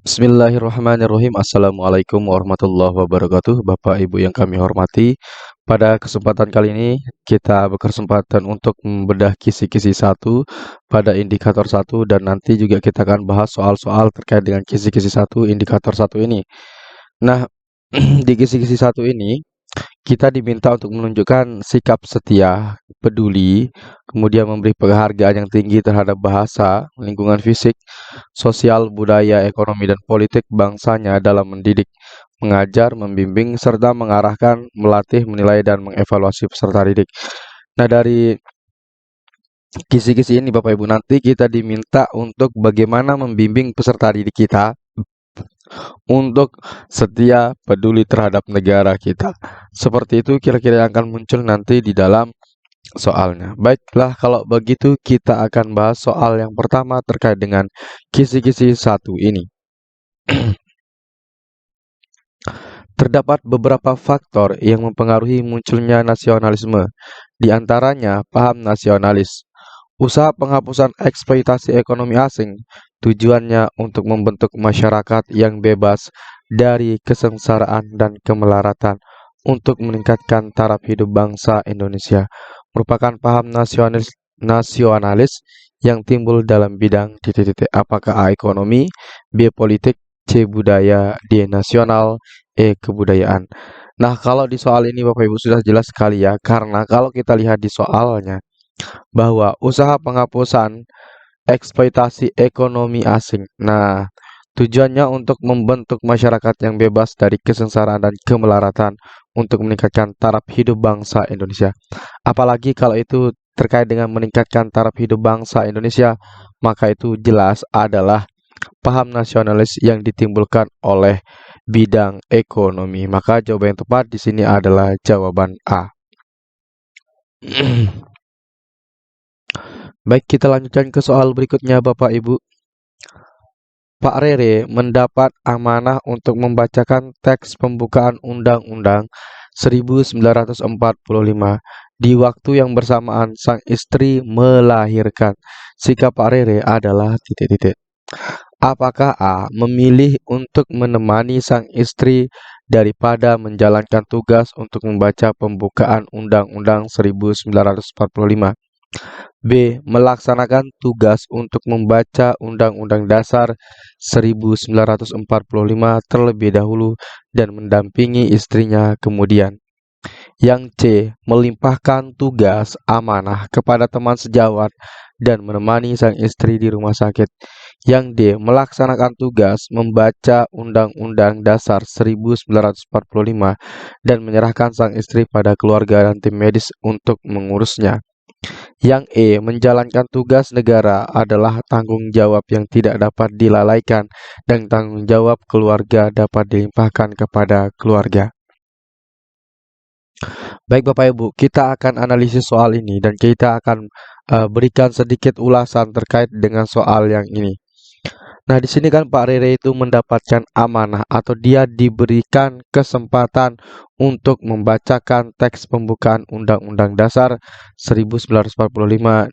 Bismillahirrahmanirrahim. Assalamualaikum warahmatullahi wabarakatuh. Bapak Ibu yang kami hormati, pada kesempatan kali ini kita berkesempatan untuk membedah kisi-kisi satu pada indikator satu, dan nanti juga kita akan bahas soal-soal terkait dengan kisi-kisi satu indikator satu ini. Nah, di kisi-kisi satu ini kita diminta untuk menunjukkan sikap setia, peduli, kemudian memberi penghargaan yang tinggi terhadap bahasa, lingkungan fisik, sosial, budaya, ekonomi, dan politik bangsanya dalam mendidik, mengajar, membimbing, serta mengarahkan, melatih, menilai, dan mengevaluasi peserta didik. Nah, dari kisi-kisi ini Bapak Ibu, nanti kita diminta untuk bagaimana membimbing peserta didik kita untuk setia, peduli terhadap negara kita. Seperti itu kira-kira yang akan muncul nanti di dalam soalnya. Baiklah, kalau begitu kita akan bahas soal yang pertama terkait dengan kisi-kisi satu ini. Terdapat beberapa faktor yang mempengaruhi munculnya nasionalisme, di antaranya paham nasionalis. Usaha penghapusan eksploitasi ekonomi asing tujuannya untuk membentuk masyarakat yang bebas dari kesengsaraan dan kemelaratan untuk meningkatkan taraf hidup bangsa Indonesia. Merupakan paham nasionalis yang timbul dalam bidang titik-titik. Apakah A ekonomi, B politik, C budaya, D nasional, E kebudayaan. Nah, kalau di soal ini Bapak Ibu sudah jelas sekali ya, karena kalau kita lihat di soalnya bahwa usaha penghapusan eksploitasi ekonomi asing. Nah, tujuannya untuk membentuk masyarakat yang bebas dari kesengsaraan dan kemelaratan untuk meningkatkan taraf hidup bangsa Indonesia. Apalagi kalau itu terkait dengan meningkatkan taraf hidup bangsa Indonesia, maka itu jelas adalah paham nasionalis yang ditimbulkan oleh bidang ekonomi. Maka jawaban yang tepat di sini adalah jawaban A. Baik, kita lanjutkan ke soal berikutnya Bapak Ibu. Pak Rere mendapat amanah untuk membacakan teks pembukaan Undang-Undang 1945. Di waktu yang bersamaan sang istri melahirkan. Sikap Pak Rere adalah titik-titik. Apakah A memilih untuk menemani sang istri daripada menjalankan tugas untuk membaca pembukaan Undang-Undang 1945? B. Melaksanakan tugas untuk membaca Undang-Undang Dasar 1945 terlebih dahulu dan mendampingi istrinya kemudian. Yang C. Melimpahkan tugas amanah kepada teman sejawat dan menemani sang istri di rumah sakit. Yang D. Melaksanakan tugas membaca Undang-Undang Dasar 1945 dan menyerahkan sang istri pada keluarga dan tim medis untuk mengurusnya. Yang E. Menjalankan tugas negara adalah tanggung jawab yang tidak dapat dilalaikan dan tanggung jawab keluarga dapat dilimpahkan kepada keluarga. Baik Bapak Ibu, kita akan analisis soal ini dan kita akan berikan sedikit ulasan terkait dengan soal yang ini. Nah, di sini kan Pak Rere itu mendapatkan amanah atau dia diberikan kesempatan untuk membacakan teks pembukaan Undang-Undang Dasar 1945.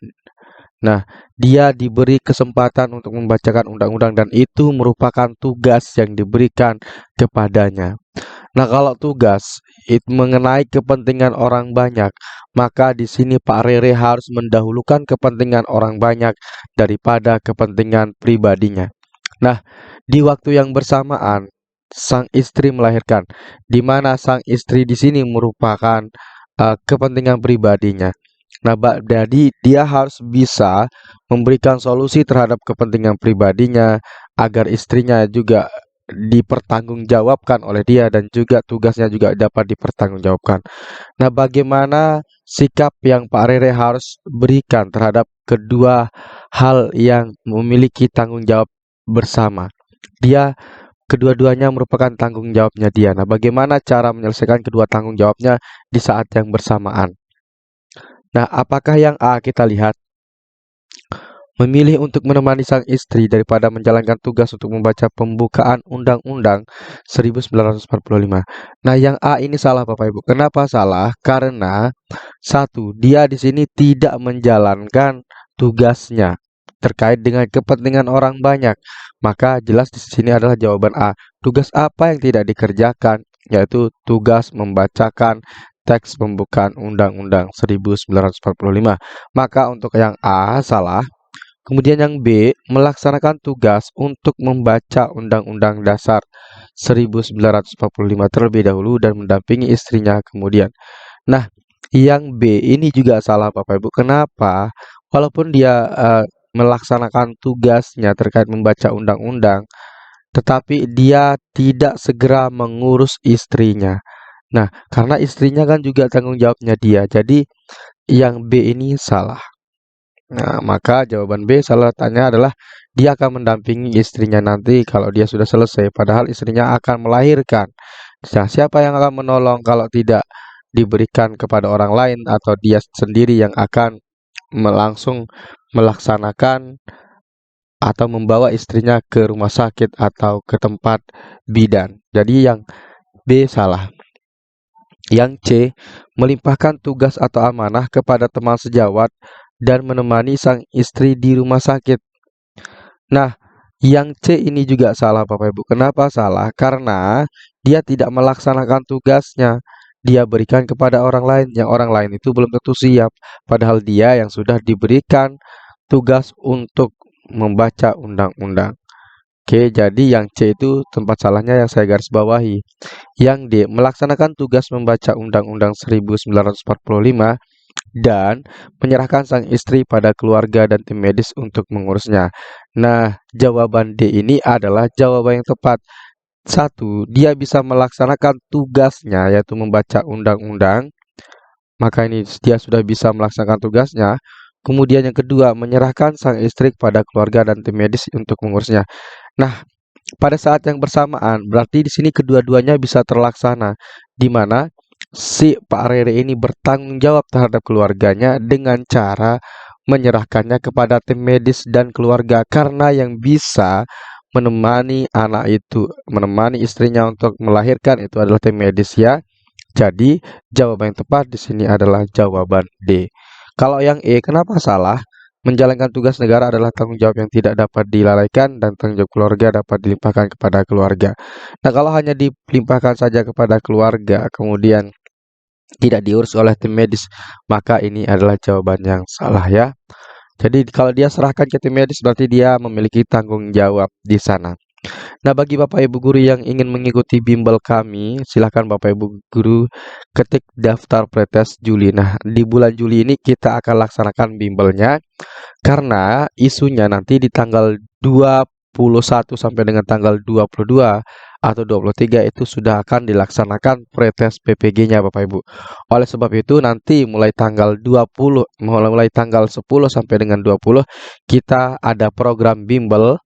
Nah, dia diberi kesempatan untuk membacakan undang-undang dan itu merupakan tugas yang diberikan kepadanya. Nah, kalau tugas itu mengenai kepentingan orang banyak, maka di sini Pak Rere harus mendahulukan kepentingan orang banyak daripada kepentingan pribadinya. Nah, di waktu yang bersamaan sang istri melahirkan, di mana sang istri di sini merupakan kepentingan pribadinya. Nah, jadi dia harus bisa memberikan solusi terhadap kepentingan pribadinya agar istrinya juga dipertanggungjawabkan oleh dia dan juga tugasnya juga dapat dipertanggungjawabkan. Nah, bagaimana sikap yang Pak Rere harus berikan terhadap kedua hal yang memiliki tanggung jawab bersama? Dia kedua-duanya merupakan tanggung jawabnya dia. Nah, bagaimana cara menyelesaikan kedua tanggung jawabnya di saat yang bersamaan? Nah, apakah yang A kita lihat? Memilih untuk menemani sang istri daripada menjalankan tugas untuk membaca pembukaan Undang-Undang 1945. Nah, yang A ini salah Bapak Ibu. Kenapa salah? Karena satu, dia di sini tidak menjalankan tugasnya. terkait dengan kepentingan orang banyak. Maka jelas di sini adalah jawaban A. Tugas apa yang tidak dikerjakan? Yaitu tugas membacakan teks pembukaan Undang-Undang 1945. Maka untuk yang A salah. Kemudian yang B, melaksanakan tugas untuk membaca Undang-Undang Dasar 1945 terlebih dahulu dan mendampingi istrinya kemudian. Nah, yang B ini juga salah Bapak Ibu. Kenapa? Walaupun dia melaksanakan tugasnya terkait membaca undang-undang, tetapi dia tidak segera mengurus istrinya. Nah, karena istrinya kan juga tanggung jawabnya dia. Jadi yang B ini salah. Nah, maka jawaban B salah letaknya adalah dia akan mendampingi istrinya nanti kalau dia sudah selesai. Padahal istrinya akan melahirkan. Nah, siapa yang akan menolong kalau tidak diberikan kepada orang lain atau dia sendiri yang akan langsung melaksanakan atau membawa istrinya ke rumah sakit atau ke tempat bidan. Jadi yang B salah. Yang C, melimpahkan tugas atau amanah kepada teman sejawat dan menemani sang istri di rumah sakit. Nah, yang C ini juga salah Bapak Ibu. Kenapa salah? Karena dia tidak melaksanakan tugasnya. Dia berikan kepada orang lain, yang orang lain itu belum tentu siap. Padahal dia yang sudah diberikan tugas untuk membaca undang-undang. Oke, jadi yang C itu tempat salahnya yang saya garis bawahi. Yang D, melaksanakan tugas membaca Undang-Undang 1945 dan menyerahkan sang istri pada keluarga dan tim medis untuk mengurusnya. Nah, jawaban D ini adalah jawaban yang tepat. Satu, dia bisa melaksanakan tugasnya yaitu membaca undang-undang. Maka ini dia sudah bisa melaksanakan tugasnya. Kemudian yang kedua, menyerahkan sang istri kepada keluarga dan tim medis untuk mengurusnya. Nah, pada saat yang bersamaan, berarti di sini kedua-duanya bisa terlaksana, di mana si Pak Rere ini bertanggung jawab terhadap keluarganya dengan cara menyerahkannya kepada tim medis dan keluarga, karena yang bisa menemani anak itu, menemani istrinya untuk melahirkan itu adalah tim medis ya. Jadi, jawaban yang tepat di sini adalah jawaban D. Kalau yang E, kenapa salah? Menjalankan tugas negara adalah tanggung jawab yang tidak dapat dilalaikan dan tanggung jawab keluarga dapat dilimpahkan kepada keluarga. Nah, kalau hanya dilimpahkan saja kepada keluarga, kemudian tidak diurus oleh tim medis, maka ini adalah jawaban yang salah ya. Jadi kalau dia serahkan ke tim medis berarti dia memiliki tanggung jawab di sana. Nah, bagi Bapak Ibu guru yang ingin mengikuti bimbel kami, silakan Bapak Ibu guru ketik daftar pretest Juli. Nah, di bulan Juli ini kita akan laksanakan bimbelnya karena isunya nanti di tanggal 21 sampai dengan tanggal 22 atau 23 itu sudah akan dilaksanakan pretest PPG-nya Bapak Ibu. Oleh sebab itu nanti mulai tanggal 20, mulai tanggal 10 sampai dengan 20 kita ada program bimbel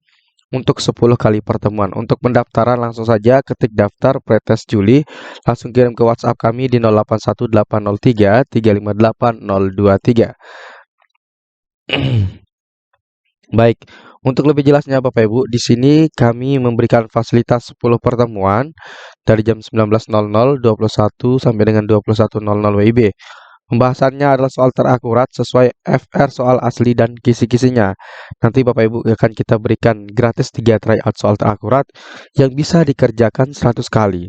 untuk 10 kali pertemuan. Untuk pendaftaran langsung saja ketik daftar pretest Juli, langsung kirim ke WhatsApp kami di 081803358023. Baik, untuk lebih jelasnya Bapak Ibu, di sini kami memberikan fasilitas 10 pertemuan dari jam 19.00, 21 sampai dengan 21.00 WIB. Pembahasannya adalah soal terakurat sesuai FR soal asli dan kisi-kisinya. Nanti Bapak Ibu akan kita berikan gratis 3 tryout soal terakurat yang bisa dikerjakan 100 kali.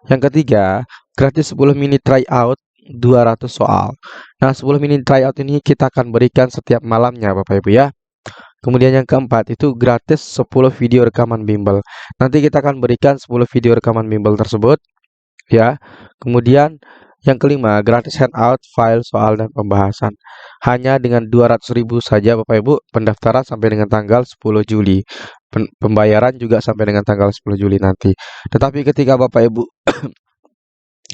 Yang ketiga, gratis 10 mini tryout 200 soal. Nah, 10 mini tryout ini kita akan berikan setiap malamnya Bapak Ibu ya. Kemudian yang keempat itu gratis 10 video rekaman bimbel. Nanti kita akan berikan 10 video rekaman bimbel tersebut ya. Kemudian yang kelima, gratis handout, file, soal, dan pembahasan. Hanya dengan 200.000 saja Bapak Ibu, pendaftaran sampai dengan tanggal 10 Juli. Pembayaran juga sampai dengan tanggal 10 Juli nanti. Tetapi ketika Bapak Ibu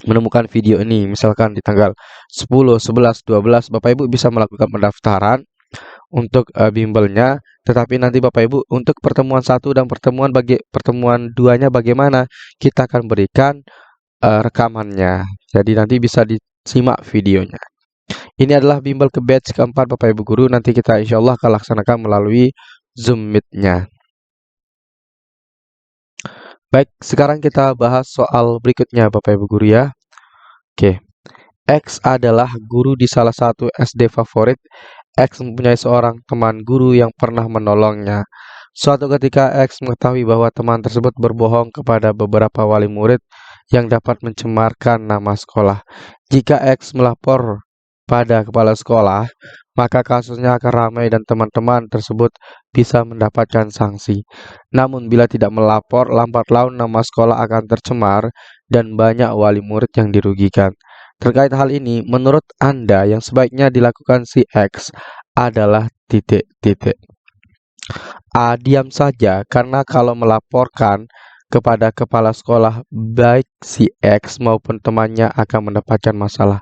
menemukan video ini, misalkan di tanggal 10, 11, 12, Bapak Ibu bisa melakukan pendaftaran untuk bimbelnya. Tetapi nanti Bapak Ibu untuk pertemuan 1 dan pertemuan 2-nya bagaimana? Kita akan berikan rekamannya. Jadi nanti bisa disimak videonya. Ini adalah bimbel ke batch keempat Bapak Ibu guru. Nanti kita insya Allah akan laksanakan melalui Zoom Meet-nya. Baik, sekarang kita bahas soal berikutnya Bapak Ibu guru ya. Oke. X adalah guru di salah satu SD favorit X mempunyai seorang teman guru yang pernah menolongnya. Suatu ketika X mengetahui bahwa teman tersebut berbohong kepada beberapa wali murid yang dapat mencemarkan nama sekolah. Jika X melapor pada kepala sekolah, maka kasusnya akan ramai dan teman-teman tersebut bisa mendapatkan sanksi. Namun bila tidak melapor, lambat laun nama sekolah akan tercemar dan banyak wali murid yang dirugikan. Terkait hal ini, menurut Anda yang sebaiknya dilakukan si X adalah titik-titik. A. Diam saja, karena kalau melaporkan kepada kepala sekolah, baik si X maupun temannya akan mendapatkan masalah.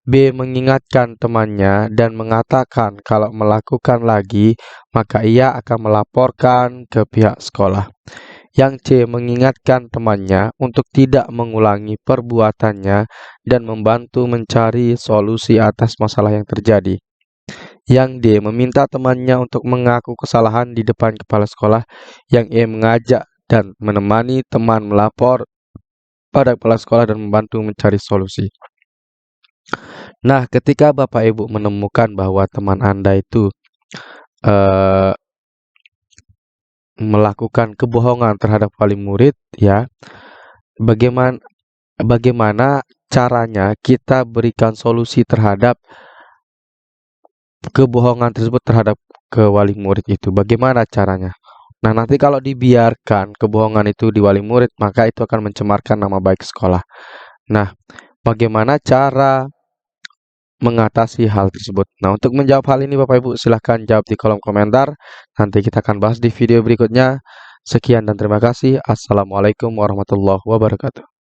B. Mengingatkan temannya dan mengatakan kalau melakukan lagi, maka ia akan melaporkan ke pihak sekolah. Yang C. Mengingatkan temannya untuk tidak mengulangi perbuatannya dan membantu mencari solusi atas masalah yang terjadi. Yang D. Meminta temannya untuk mengaku kesalahan di depan kepala sekolah. Yang E. Mengajak dan menemani teman melapor pada kepala sekolah dan membantu mencari solusi. Nah, ketika Bapak Ibu menemukan bahwa teman Anda itu melakukan kebohongan terhadap wali murid, ya, bagaimana caranya kita berikan solusi terhadap kebohongan tersebut terhadap ke wali murid itu? Bagaimana caranya? Nah, nanti kalau dibiarkan kebohongan itu di wali murid, maka itu akan mencemarkan nama baik sekolah. Nah, bagaimana cara mengatasi hal tersebut? Nah, untuk menjawab hal ini Bapak Ibu silahkan jawab di kolom komentar. Nanti kita akan bahas di video berikutnya. Sekian dan terima kasih. Assalamualaikum warahmatullahi wabarakatuh.